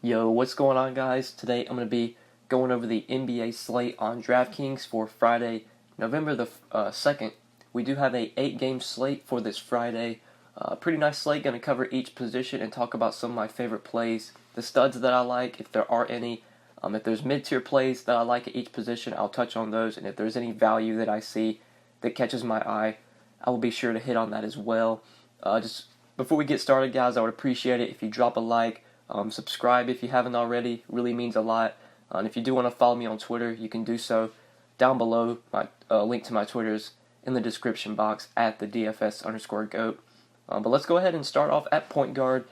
Yo, what's going on, guys? Today I'm going to be going over the NBA slate on DraftKings for Friday, November the 2nd. We do have a 8-game slate for this Friday. Pretty nice slate, going to cover each position and talk about some of my favorite plays, the studs that I like, if there are any. If there's mid-tier plays that I like at each position, I'll touch on those, and if there's any value that I see that catches my eye, I will be sure to hit on that as well. Just before we get started, guys, I would appreciate it if you drop a like. Subscribe if you haven't already. It really means a lot. And if you do want to follow me on Twitter, you can do so down below. My link to my Twitter is in the description box at the DFS_GOAT. But let's go ahead and start off at point guard.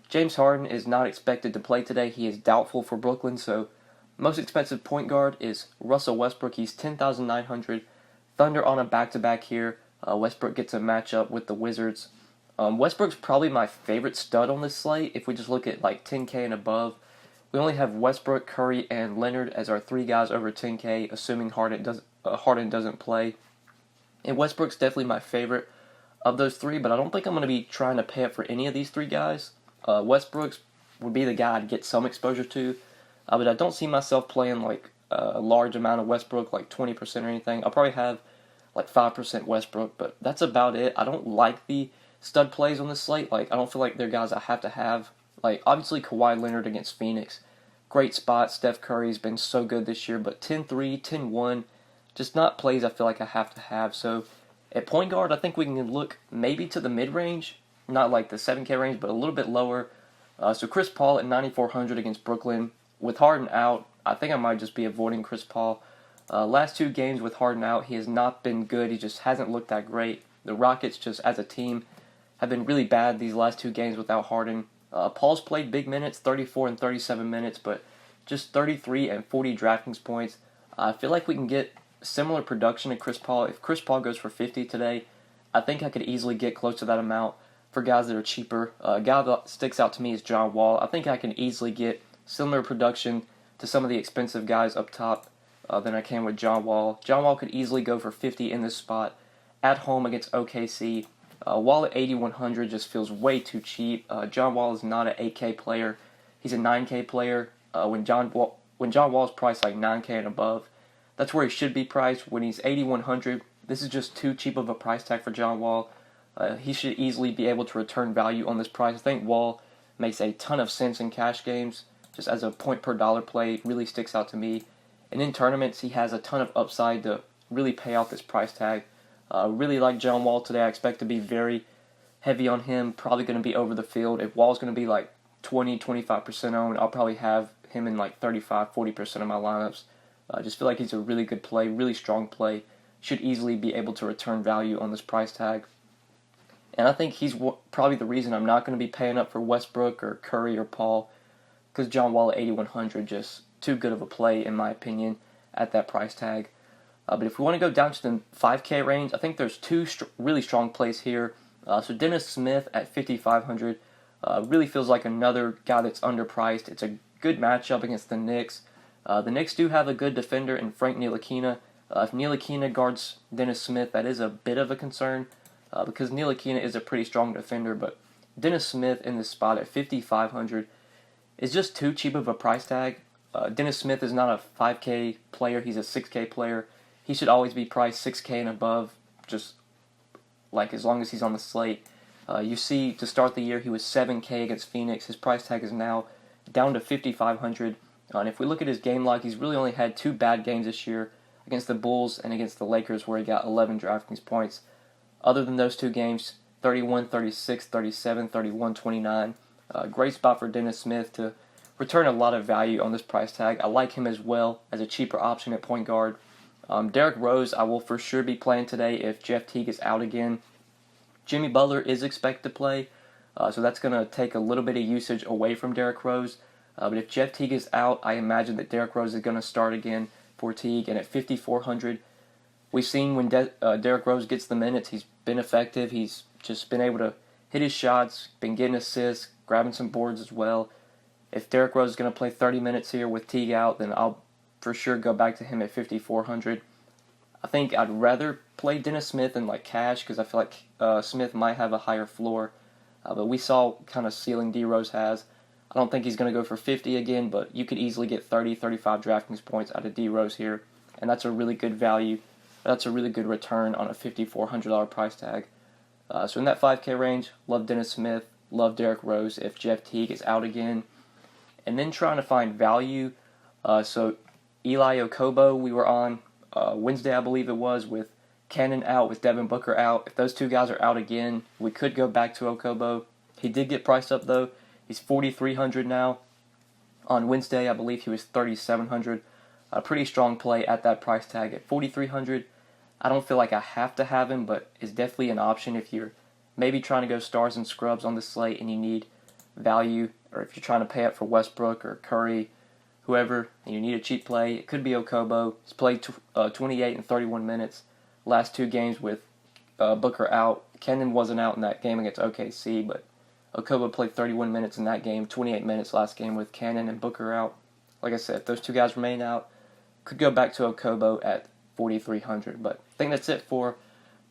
James Harden is not expected to play today. He is doubtful for Brooklyn. So most expensive point guard is Russell Westbrook. He's 10,900. Thunder on a back-to-back here. Westbrook gets a matchup with the Wizards. Westbrook's probably my favorite stud on this slate. If we just look at like 10K and above, we only have Westbrook, Curry, and Leonard as our three guys over 10K, assuming Harden doesn't play. And Westbrook's definitely my favorite of those three, but I don't think I'm going to be trying to pay up for any of these three guys. Westbrook's would be the guy I'd get some exposure to, but I don't see myself playing like a large amount of Westbrook, like 20% or anything. I'll probably have like 5% Westbrook, but that's about it. I don't like the stud plays on this slate. Like, I don't feel like they're guys I have to have. Like, obviously Kawhi Leonard against Phoenix, great spot. Steph Curry's been so good this year, but 10-3, 10-1, just not plays I feel like I have to have. So at point guard, I think we can look maybe to the mid-range, not like the 7K range, but a little bit lower. So Chris Paul at 9,400 against Brooklyn. With Harden out, I think I might just be avoiding Chris Paul. Last two games with Harden out, he has not been good. He just hasn't looked that great. The Rockets, just as a team, have been really bad these last two games without Harden. Paul's played big minutes, 34 and 37 minutes, but just 33 and 40 DraftKings points. I feel like we can get similar production to Chris Paul. If Chris Paul goes for 50 today, I think I could easily get close to that amount for guys that are cheaper. A guy that sticks out to me is John Wall. I think I can easily get similar production to some of the expensive guys up top than I can with John Wall. John Wall could easily go for 50 in this spot at home against OKC. Wall at 8,100 just feels way too cheap. John Wall is not an 8K player. He's a 9K player. When John Wall's priced like 9K and above, that's where he should be priced. When he's 8,100, this is just too cheap of a price tag for John Wall. He should easily be able to return value on this price. I think Wall makes a ton of sense in cash games. Just as a point per dollar play, it really sticks out to me. And in tournaments, he has a ton of upside to really pay off this price tag. Really like John Wall today. I expect to be very heavy on him. Probably going to be over the field. If Wall's going to be like 20-25% owned, I'll probably have him in like 35-40% of my lineups. I just feel like he's a really good play, really strong play. Should easily be able to return value on this price tag. And I think he's probably the reason I'm not going to be paying up for Westbrook or Curry or Paul, because John Wall at 8,100 just too good of a play in my opinion at that price tag. But if we want to go down to the 5K range, I think there's two really strong plays here. So Dennis Smith at 5,500 really feels like another guy that's underpriced. It's a good matchup against the Knicks. The Knicks do have a good defender in Frank Ntilikina. If Ntilikina guards Dennis Smith, that is a bit of a concern because Ntilikina is a pretty strong defender. But Dennis Smith in this spot at 5,500 is just too cheap of a price tag. Dennis Smith is not a 5K player. He's a 6K player. He should always be priced 6K and above, just like as long as he's on the slate. You see, to start the year, he was 7K against Phoenix. His price tag is now down to 5,500. And if we look at his game log, he's really only had two bad games this year against the Bulls and against the Lakers, where he got 11 DraftKings points. Other than those two games, 31, 36, 37, 31, 29. Great spot for Dennis Smith to return a lot of value on this price tag. I like him as well as a cheaper option at point guard. Derrick Rose, I will for sure be playing today if Jeff Teague is out again. Jimmy Butler is expected to play, so that's going to take a little bit of usage away from Derrick Rose. But if Jeff Teague is out, I imagine that Derrick Rose is going to start again for Teague. And at 5,400, we've seen when Derrick Rose gets the minutes, he's been effective. He's just been able to hit his shots, been getting assists, grabbing some boards as well. If Derrick Rose is going to play 30 minutes here with Teague out, then I'll for sure go back to him at 5,400. I think I'd rather play Dennis Smith in like cash because I feel like Smith might have a higher floor. But we saw kind of ceiling D Rose has. I don't think he's going to go for 50 again, but you could easily get 30, 35 DraftKings points out of D Rose here, and that's a really good value. That's a really good return on a $5,400 price tag. So in that 5K range, love Dennis Smith, love Derrick Rose if Jeff Teague is out again. And then trying to find value. So Eli Okobo, we were on Wednesday, I believe it was, with Cannon out, with Devin Booker out. If those two guys are out again, we could go back to Okobo. He did get priced up, though. He's $4,300 now. On Wednesday, I believe he was $3,700. A pretty strong play at that price tag at $4,300. I don't feel like I have to have him, but it's definitely an option if you're maybe trying to go stars and scrubs on the slate and you need value, or if you're trying to pay up for Westbrook or Curry, whoever, and you need a cheap play. It could be Okobo. He's played 28 and 31 minutes last two games with Booker out. Kenyon wasn't out in that game against OKC, but Okobo played 31 minutes in that game, 28 minutes last game with Cannon and Booker out. Like I said, if those two guys remain out, could go back to Okobo at $4,300. But I think that's it for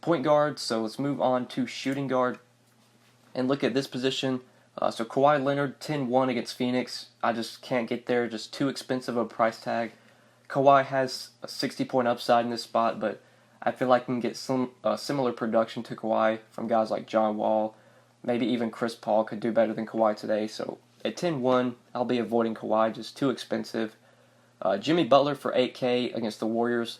point guard. So let's move on to shooting guard and look at this position. So Kawhi Leonard, 10-1 against Phoenix. I just can't get there. Just too expensive of a price tag. Kawhi has a 60-point upside in this spot, but I feel like I can get some similar production to Kawhi from guys like John Wall. Maybe even Chris Paul could do better than Kawhi today. So at 10-1, I'll be avoiding Kawhi, just too expensive. Jimmy Butler for 8K against the Warriors.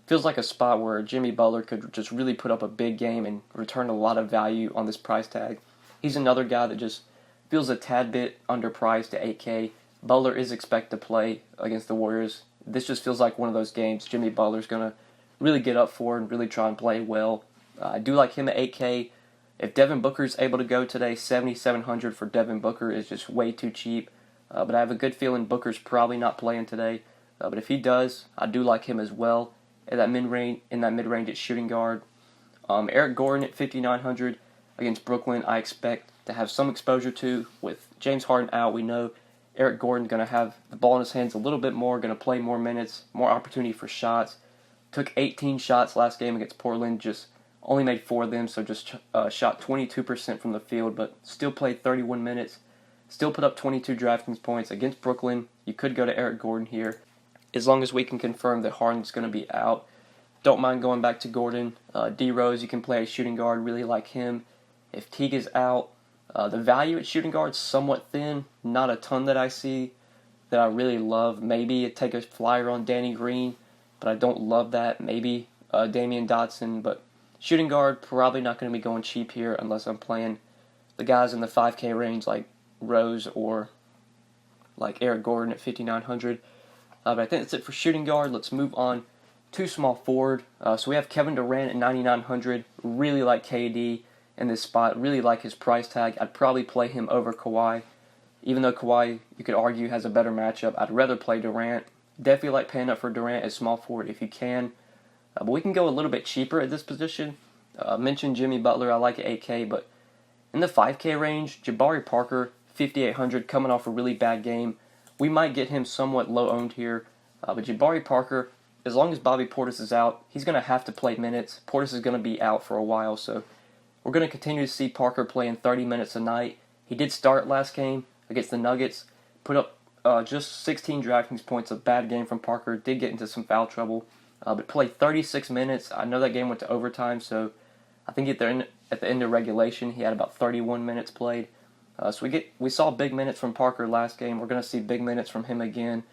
Feels like a spot where Jimmy Butler could just really put up a big game and return a lot of value on this price tag. He's another guy that just feels a tad bit underpriced at 8K. Butler is expected to play against the Warriors. This just feels like one of those games Jimmy Butler's going to really get up for and really try and play well. I do like him at 8K. If Devin Booker's able to go today, $7,700 for Devin Booker is just way too cheap. But I have a good feeling Booker's probably not playing today. But if he does, I do like him as well in that mid-range at shooting guard. Eric Gordon at $5,900 against Brooklyn, I expect to have some exposure to. With James Harden out, we know Eric Gordon's going to have the ball in his hands a little bit more, going to play more minutes, more opportunity for shots. Took 18 shots last game against Portland, just only made 4 of them, so just shot 22% from the field, but still played 31 minutes. Still put up 22 DraftKings points against Brooklyn. You could go to Eric Gordon here, as long as we can confirm that Harden's going to be out. Don't mind going back to Gordon. D Rose, you can play a shooting guard, really like him. If Teague is out, the value at shooting guard is somewhat thin. Not a ton that I see that I really love. Maybe take a flyer on Danny Green, but I don't love that. Maybe Damian Dotson, but shooting guard, probably not going to be going cheap here unless I'm playing the guys in the 5K range like Rose or like Eric Gordon at $5,900. But I think that's it for shooting guard. Let's move on to small forward. So we have Kevin Durant at $9,900. Really like KD in this spot. Really like his price tag. I'd probably play him over Kawhi. Even though Kawhi, you could argue, has a better matchup, I'd rather play Durant. Definitely like paying up for Durant as small forward if you can. But we can go a little bit cheaper at this position. Mentioned Jimmy Butler, I like at 8K, but in the 5K range, Jabari Parker, $5,800, coming off a really bad game. We might get him somewhat low owned here. But Jabari Parker, as long as Bobby Portis is out, he's going to have to play minutes. Portis is going to be out for a while, so we're going to continue to see Parker playing 30 minutes a night. He did start last game against the Nuggets, put up just 16 DraftKings points, a bad game from Parker, did get into some foul trouble, but played 36 minutes. I know that game went to overtime, so I think at the end of regulation, he had about 31 minutes played. So we saw big minutes from Parker last game. We're going to see big minutes from him again.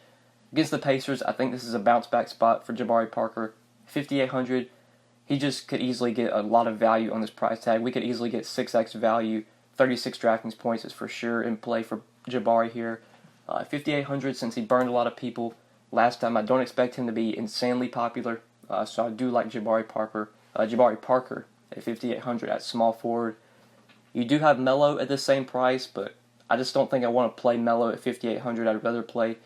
Against the Pacers, I think this is a bounce-back spot for Jabari Parker. $5,800, he just could easily get a lot of value on this price tag. We could easily get 6x value. 36 DraftKings points is for sure in play for Jabari here. $5,800, since he burned a lot of people last time, I don't expect him to be insanely popular. So I do like Jabari Parker at $5,800 at small forward. You do have Melo at the same price, but I just don't think I want to play Melo at $5,800. I'd rather play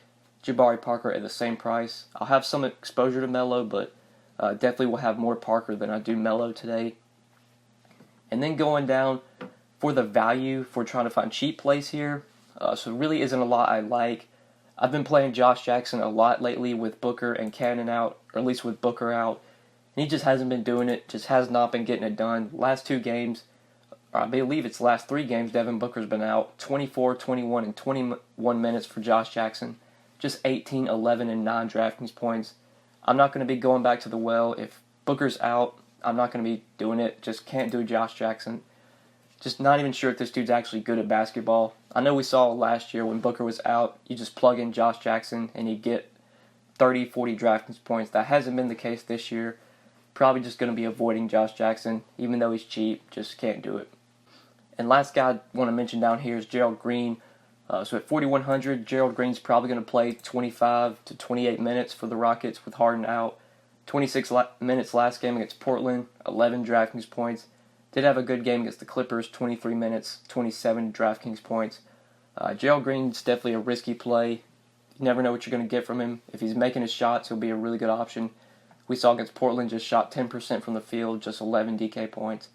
Jabari Parker at the same price. I'll have some exposure to Melo, but definitely will have more Parker than I do Melo today. And then going down for the value, if we're trying to find cheap plays here, so it really isn't a lot I like. I've been playing Josh Jackson a lot lately with Booker and Cannon out, or at least with Booker out. And he just hasn't been doing it, just has not been getting it done. Last two games, or I believe it's the last 3 games, Devin Booker's been out. 24, 21, and 21 minutes for Josh Jackson. Just 18, 11, and 9 DraftKings points. I'm not going to be going back to the well. If Booker's out, I'm not going to be doing it. Just can't do Josh Jackson. Just not even sure if this dude's actually good at basketball. I know we saw last year when Booker was out, you just plug in Josh Jackson and you get 30, 40 DraftKings points. That hasn't been the case this year. Probably just going to be avoiding Josh Jackson, even though he's cheap. Just can't do it. And last guy I want to mention down here is Gerald Green. So at 4,100, Gerald Green's probably going to play 25 to 28 minutes for the Rockets with Harden out. 26 minutes last game against Portland, 11 DraftKings points. Did have a good game against the Clippers, 23 minutes, 27 DraftKings points. Gerald Green's definitely a risky play. You never know what you're going to get from him. If he's making his shots, he'll be a really good option. We saw against Portland, just shot 10% from the field, just 11 DK points.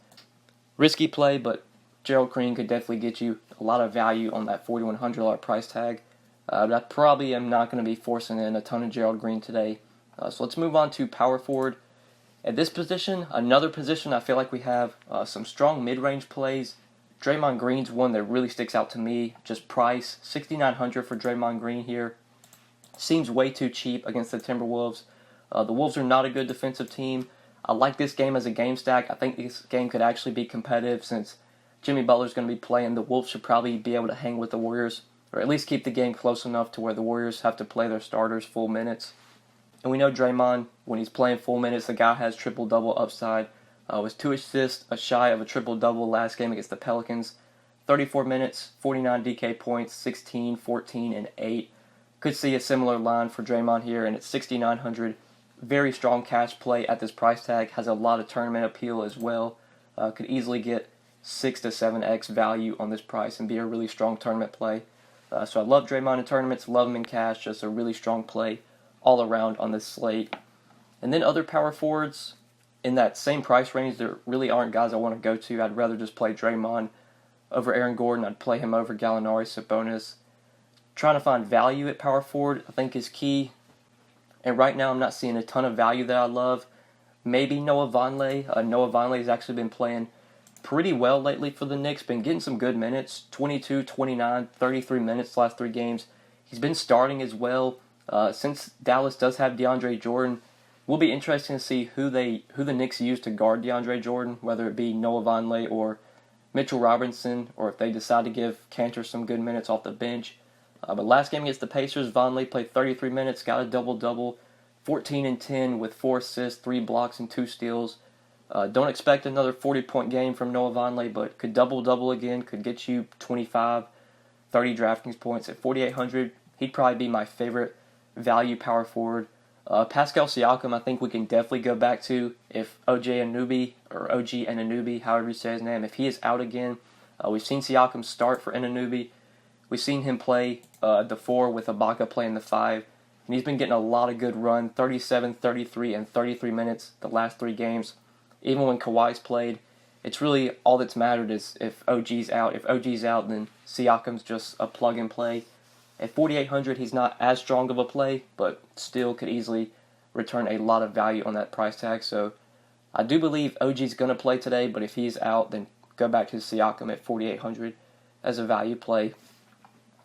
Risky play, but Gerald Green could definitely get you a lot of value on that $4,100 price tag. But I probably am not going to be forcing in a ton of Gerald Green today. So let's move on to power forward. At this position, another position I feel like we have some strong mid-range plays. Draymond Green's one that really sticks out to me. Just price, $6,900 for Draymond Green here. Seems way too cheap against the Timberwolves. The Wolves are not a good defensive team. I like this game as a game stack. I think this game could actually be competitive since Jimmy Butler's going to be playing. The Wolves should probably be able to hang with the Warriors, or at least keep the game close enough to where the Warriors have to play their starters full minutes. And we know Draymond, when he's playing full minutes, the guy has triple-double upside. Was 2 assists shy of a triple-double last game against the Pelicans. 34 minutes, 49 DK points, 16, 14, and 8. Could see a similar line for Draymond here, and it's 6,900. Very strong cash play at this price tag. Has a lot of tournament appeal as well. Could easily get 6 to 7x value on this price and be a really strong tournament play. So I love Draymond in tournaments, love him in cash. Just a really strong play all around on this slate. And then other power forwards in that same price range, there really aren't guys I want to go to. I'd rather just play Draymond over Aaron Gordon. I'd play him over Gallinari, Sabonis. Trying to find value at power forward, I think, is key. And right now I'm not seeing a ton of value that I love. Maybe Noah Vonleh. Noah Vonleh has actually been playing pretty well lately for the Knicks. Been getting some good minutes. 22, 29, 33 minutes last 3 games. He's been starting as well. Since Dallas does have DeAndre Jordan, will be interesting to see who the Knicks use to guard DeAndre Jordan, whether it be Noah Vonleh or Mitchell Robinson, or if they decide to give Cantor some good minutes off the bench. But last game against the Pacers, Vonleh played 33 minutes, got a double-double, 14 and 10 with 4 assists, 3 blocks, and 2 steals. Don't expect another 40-point game from Noah Vonleh, but could double-double again, could get you 25, 30 DraftKings points. At 4,800, he'd probably be my favorite value power forward. Pascal Siakam, I think we can definitely go back to if OG Anunoby, however you say his name, if he is out again. We've seen Siakam start for Anunoby. We've seen him play the 4 with Ibaka playing the 5. And he's been getting a lot of good run, 37, 33, and 33 minutes the last 3 games. Even when Kawhi's played, it's really all that's mattered is if OG's out. If OG's out, then Siakam's just a plug-and-play. At 4,800, he's not as strong of a play, but still could easily return a lot of value on that price tag. So I do believe OG's going to play today, but if he's out, then go back to Siakam at 4,800 as a value play.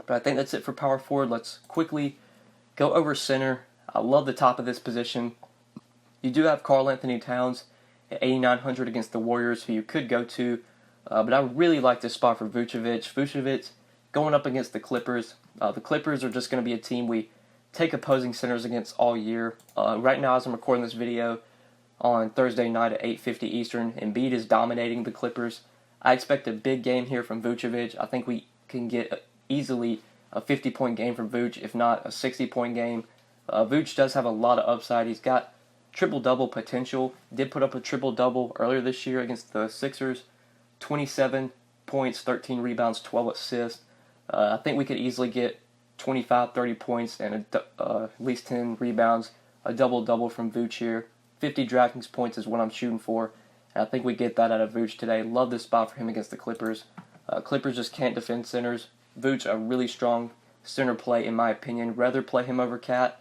But I think that's it for power forward. Let's quickly go over center. I love the top of this position. You do have Karl Anthony Towns at 8,900 against the Warriors, who you could go to. But I really like this spot for Vucevic. Vucevic going up against the Clippers. The Clippers are just going to be a team we take opposing centers against all year. Right now, as I'm recording this video on Thursday night at 8:50 Eastern, Embiid is dominating the Clippers. I expect a big game here from Vucevic. I think we can get easily a 50-point game from Vuce, if not a 60-point game. Vuce does have a lot of upside. He's got triple-double potential. Did put up a triple-double earlier this year against the Sixers. 27 points, 13 rebounds, 12 assists. I think we could easily get 25, 30 points and at least 10 rebounds. A double-double from Vuce here. 50 DraftKings points is what I'm shooting for. And I think we get that out of Vuce today. Love this spot for him against the Clippers. Clippers just can't defend centers. Vuce, a really strong center play in my opinion. Rather play him over Cat.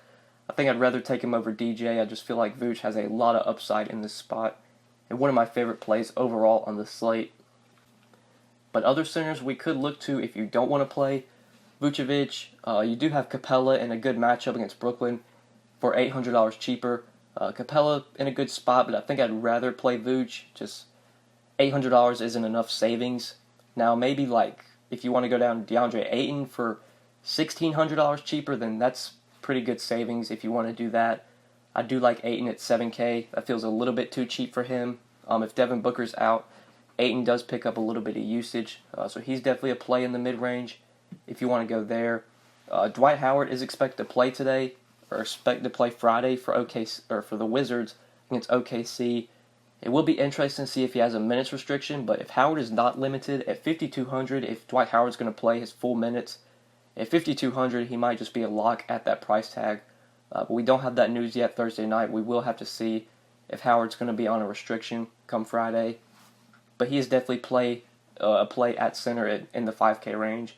I think I'd rather take him over DJ. I just feel like Vuce has a lot of upside in this spot. And one of my favorite plays overall on the slate. But other centers we could look to if you don't want to play Vucevic. You do have Capella in a good matchup against Brooklyn for $800 cheaper. Capella in a good spot, but I think I'd rather play Vooch. Just $800 isn't enough savings. Now maybe like if you want to go down DeAndre Ayton for $1,600 cheaper, then that's pretty good savings if you want to do that. I do like Ayton at 7K. That feels a little bit too cheap for him. If Devin Booker's out, Ayton does pick up a little bit of usage, so he's definitely a play in the mid-range if you want to go there. Dwight Howard is expected to play today, or expected to play Friday for OKC, or for the Wizards against OKC. It will be interesting to see if he has a minutes restriction, but if Howard is not limited at 5,200, if Dwight Howard's going to play his full minutes, at 5,200 he might just be a lock at that price tag. But we don't have that news yet Thursday night. We will have to see if Howard's going to be on a restriction come Friday. But he is definitely a play at center in the 5K range.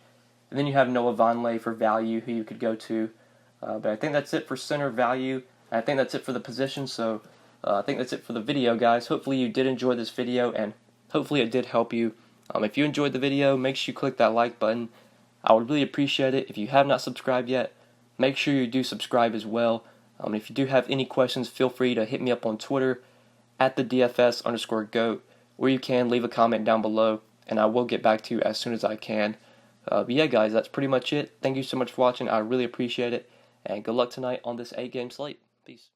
And then you have Noah Vonleh for value, who you could go to. But I think that's it for center value. I think that's it for the position. So I think that's it for the video, guys. Hopefully you did enjoy this video, and hopefully it did help you. If you enjoyed the video, make sure you click that like button. I would really appreciate it. If you have not subscribed yet, make sure you do subscribe as well. If you do have any questions, feel free to hit me up on Twitter at the DFS_GOAT, or you can leave a comment down below, and I will get back to you as soon as I can. But yeah, guys, that's pretty much it. Thank you so much for watching. I really appreciate it, and good luck tonight on this 8-game slate. Peace.